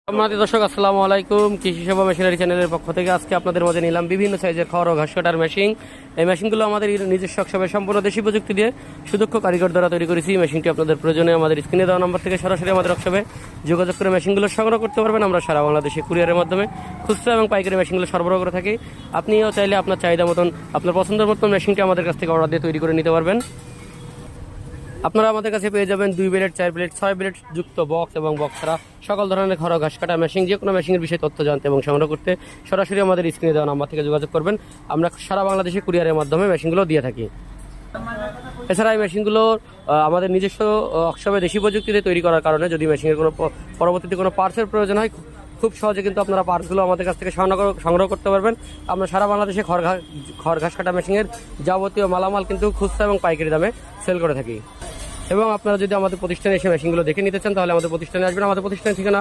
সম্মানিত দর্শক, আসসালামু আলাইকুম। কৃষি সেবা মেশিনারি চ্যানেলের পক্ষ থেকে আজকে আপনাদের মধ্যে নিলাম বিভিন্ন সাইজের খড় ও ঘাস কাটার মেশিন। এই মেশিনগুলো আমাদের নিজস্ব ওয়ার্কশপে সম্পূর্ণ দেশি প্রযুক্তি দিয়ে সুদক্ষ কারিগর দ্বারা তৈরি করেছি। মেশিনটি আপনাদের প্রয়োজনে আমাদের স্ক্রিনে দেওয়া নম্বর থেকে সরাসরি আমাদের ওয়ার্কশপে যোগাযোগ করে মেশিনগুলো সংগ্রহ করতে পারবেন। আমরা সারা বাংলাদেশে কুরিয়ারের মাধ্যমে খুচরা এবং পাইকারি মেশিনগুলো সরবরাহ করে থাকি। আপনিও চাইলে আপনার চাহিদা মতন, আপনার পছন্দের মতন মেশিনটি আমাদের কাছ থেকে অর্ডার দিয়ে তৈরি করে নিতে পারবেন। আপনারা আমাদের কাছে পেয়ে যাবেন 2 ব্লেড, 4 ব্লেড, 6 ব্লেড যুক্ত বক্স এবং বক্স ছাড়া সকল ধরনের খড় ও ঘাস কাটা মেশিন। যে কোনো মেশিনের বিষয়ে তথ্য জানতে এবং সংগ্রহ করতে সরাসরি আমাদের স্ক্রিনে দেওয়া নাম্বার থেকে যোগাযোগ করবেন। আমরা সারা বাংলাদেশে কুরিয়ারের মাধ্যমে মেশিনগুলো দিয়ে থাকি। এছাড়া এই মেশিনগুলো আমাদের নিজস্ব ওয়ার্কশপে দেশি প্রযুক্তিতে তৈরি করার কারণে যদি মেশিনের কোনো পরবর্তীতে কোনো পার্টসের প্রয়োজন হয়, খুব সহজে কিন্তু আপনারা পার্টসগুলো আমাদের কাছ থেকে সংগ্রহ করতে পারবেন। আমরা সারা বাংলাদেশে খড় ঘাস কাটা মেশিনের যাবতীয় মালামাল কিন্তু খুচরা এবং পাইকারি দামে সেল করে থাকি। এবং আপনারা যদি আমাদের প্রতিষ্ঠানে এসে মেশিনগুলো দেখে নিতে চান তাহলে আমাদের প্রতিষ্ঠানে আসবেন। আমাদের প্রতিষ্ঠানের ঠিকানা